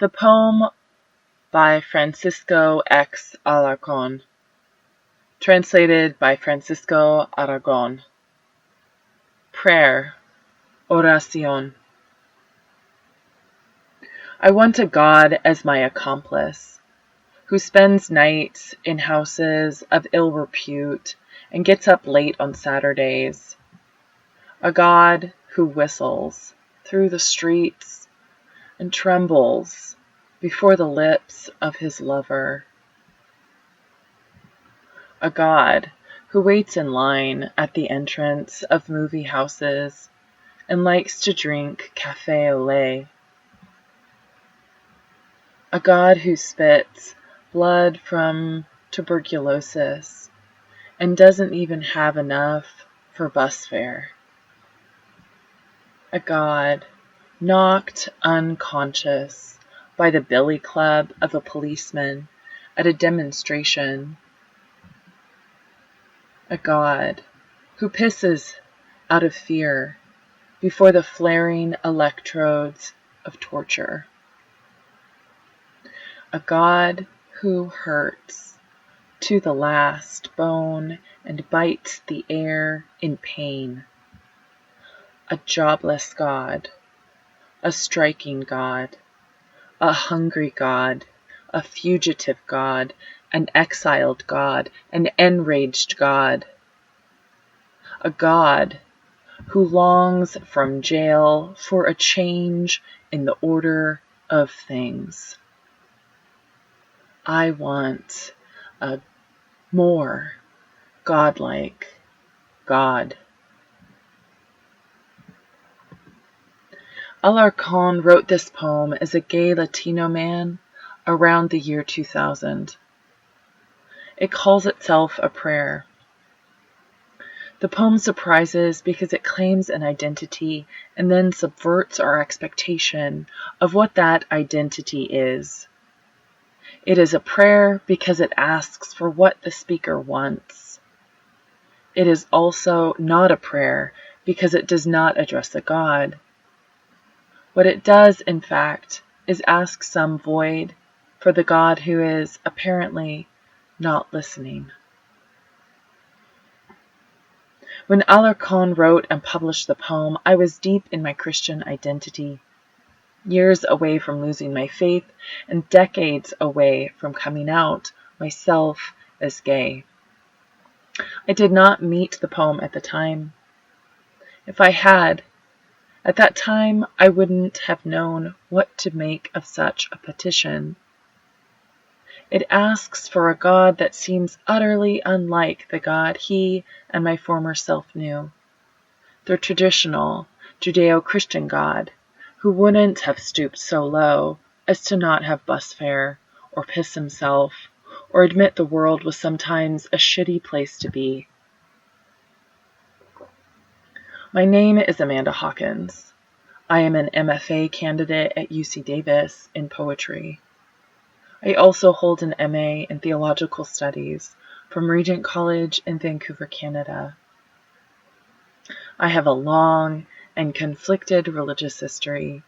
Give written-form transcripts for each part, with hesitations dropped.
The poem by Francisco X. Alarcón, translated by Francisco Aragon. Prayer, oración. I want a God as my accomplice, who spends nights in houses of ill repute and gets up late on Saturdays. A God who whistles through the streets and trembles before the lips of his lover. A God who waits in line at the entrance of movie houses and likes to drink café au lait. A God who spits blood from tuberculosis and doesn't even have enough for bus fare. A God knocked unconscious by the billy club of a policeman at a demonstration. A God who pisses out of fear before the flaring electrodes of torture. A God who hurts to the last bone and bites the air in pain. A jobless God, a striking God, a hungry God, a fugitive God, an exiled God, an enraged God. A God who longs from jail for a change in the order of things. I want a more godlike God. Alarcón wrote this poem as a gay Latino man around the year 2000. It calls itself a prayer. The poem surprises because it claims an identity and then subverts our expectation of what that identity is. It is a prayer because it asks for what the speaker wants. It is also not a prayer because it does not address a God. What it does, in fact, is ask some void for the God who is apparently not listening. When Alarcón wrote and published the poem, I was deep in my Christian identity, years away from losing my faith and decades away from coming out myself as gay. I did not meet the poem at the time. If I had, at that time, I wouldn't have known what to make of such a petition. It asks for a God that seems utterly unlike the God he and my former self knew. The traditional Judeo-Christian God, who wouldn't have stooped so low as to not have bus fare, or piss himself, or admit the world was sometimes a shitty place to be. My name is Amanda Hawkins. I am an MFA candidate at UC Davis in poetry. I also hold an MA in Theological Studies from Regent College in Vancouver, Canada. I have a long and conflicted religious history,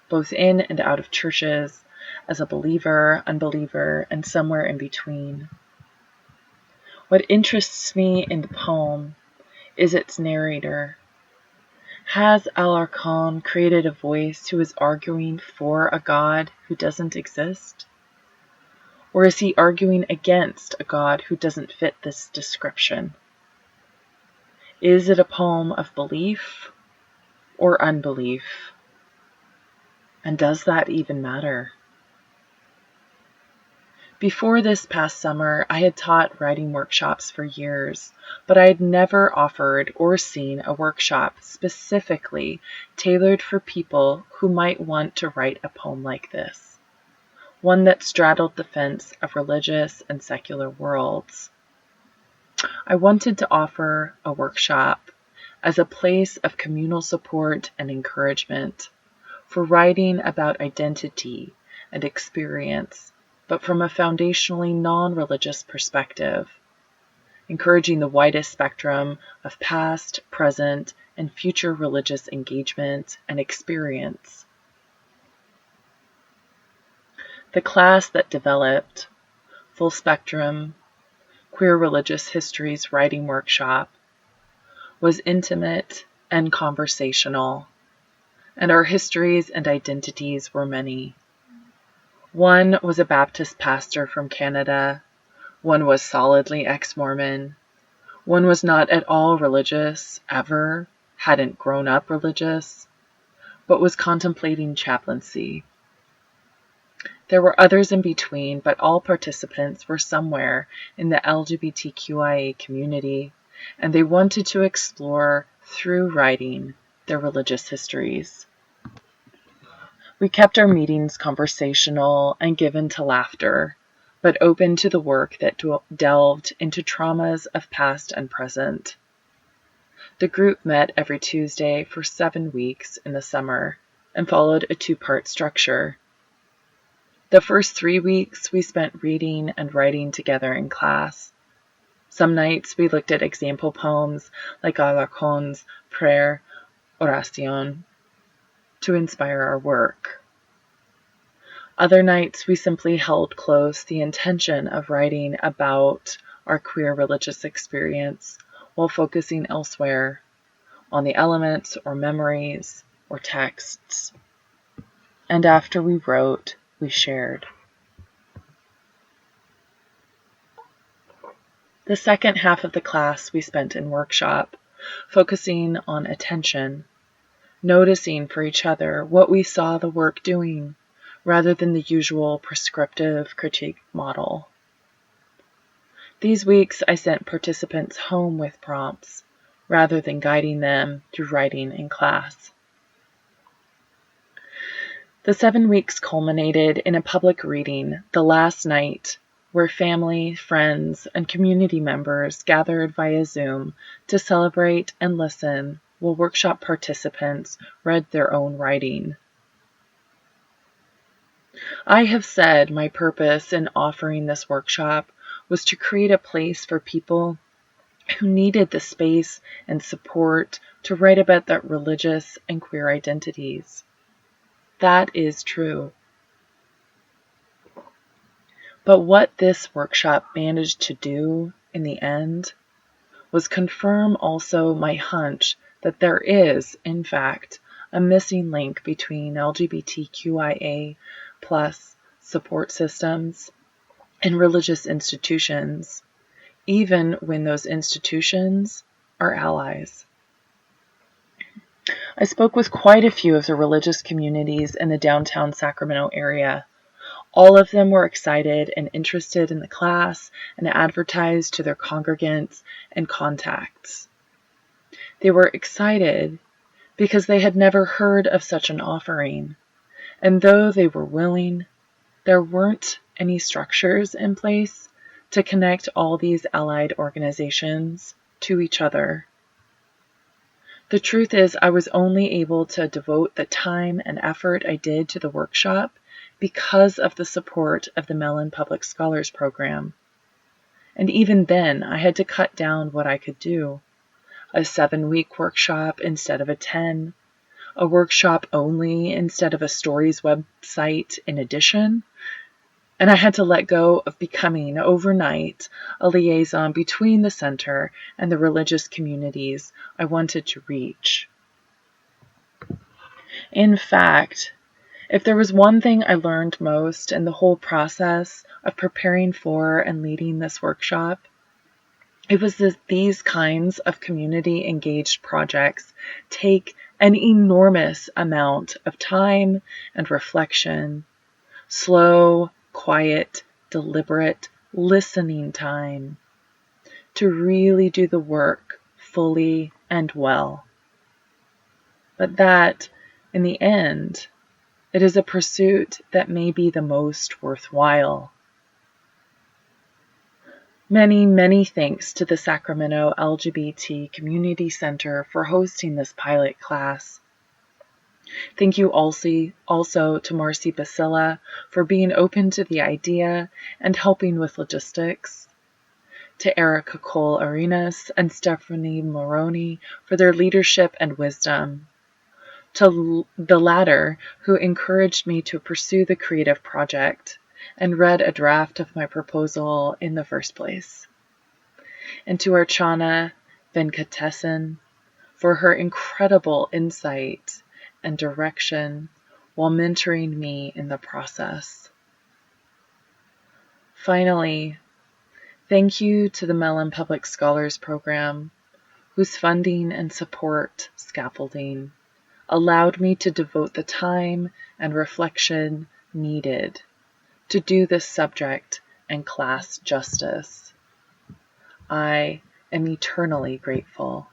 both in and out of churches, as a believer, unbeliever, and somewhere in between. What interests me in the poem is its narrator. Has Alarcón created a voice who is arguing for a God who doesn't exist? Or is he arguing against a God who doesn't fit this description? Is it a poem of belief or unbelief? And does that even matter? Before this past summer, I had taught writing workshops for years, but I had never offered or seen a workshop specifically tailored for people who might want to write a poem like this, one that straddled the fence of religious and secular worlds. I wanted to offer a workshop as a place of communal support and encouragement for writing about identity and experience, but from a foundationally non-religious perspective, encouraging the widest spectrum of past, present, and future religious engagement and experience. The class that developed Full Spectrum Queer Religious Histories writing workshop was intimate and conversational, and our histories and identities were many. One was a Baptist pastor from Canada, one was solidly ex-Mormon, one was not at all religious, ever, hadn't grown up religious, but was contemplating chaplaincy. There were others in between, but all participants were somewhere in the LGBTQIA community, and they wanted to explore, through writing, their religious histories. We kept our meetings conversational and given to laughter, but open to the work that delved into traumas of past and present. The group met every Tuesday for 7 weeks in the summer and followed a 2-part structure. The first 3 weeks we spent reading and writing together in class. Some nights we looked at example poems like Alarcon's prayer, Oración, to inspire our work. Other nights we simply held close the intention of writing about our queer religious experience while focusing elsewhere, on the elements or memories or texts. And after we wrote, we shared. The second half of the class we spent in workshop, focusing on attention, noticing for each other what we saw the work doing, rather than the usual prescriptive critique model. These weeks I sent participants home with prompts, rather than guiding them through writing in class. The 7 weeks culminated in a public reading the last night, where family, friends, and community members gathered via Zoom to celebrate and listen while workshop participants read their own writing. I have said my purpose in offering this workshop was to create a place for people who needed the space and support to write about their religious and queer identities. That is true. But what this workshop managed to do in the end was confirm also my hunch that there is, in fact, a missing link between LGBTQIA plus support systems and religious institutions, even when those institutions are allies. I spoke with quite a few of the religious communities in the downtown Sacramento area. All of them were excited and interested in the class and advertised to their congregants and contacts. They were excited because they had never heard of such an offering, and though they were willing, there weren't any structures in place to connect all these allied organizations to each other. The truth is, I was only able to devote the time and effort I did to the workshop because of the support of the Mellon Public Scholars Program. And even then, I had to cut down what I could do. A 7-week workshop instead of a 10, a workshop only instead of a stories website in addition, and I had to let go of becoming overnight a liaison between the center and the religious communities I wanted to reach. In fact, if there was one thing I learned most in the whole process of preparing for and leading this workshop, it was that these kinds of community-engaged projects take an enormous amount of time and reflection, slow, quiet, deliberate listening time to really do the work fully and well. But that, in the end, it is a pursuit that may be the most worthwhile. Many, many thanks to the Sacramento LGBT Community Center for hosting this pilot class. Thank you also to Marcy Basila for being open to the idea and helping with logistics, to Erica Cole Arenas and Stephanie Moroney for their leadership and wisdom, to the latter who encouraged me to pursue the creative project, and read a draft of my proposal in the first place. And to Archana Venkatesan for her incredible insight and direction while mentoring me in the process. Finally, thank you to the Mellon Public Scholars Program, whose funding and support scaffolding allowed me to devote the time and reflection needed to do this subject and class justice. I am eternally grateful.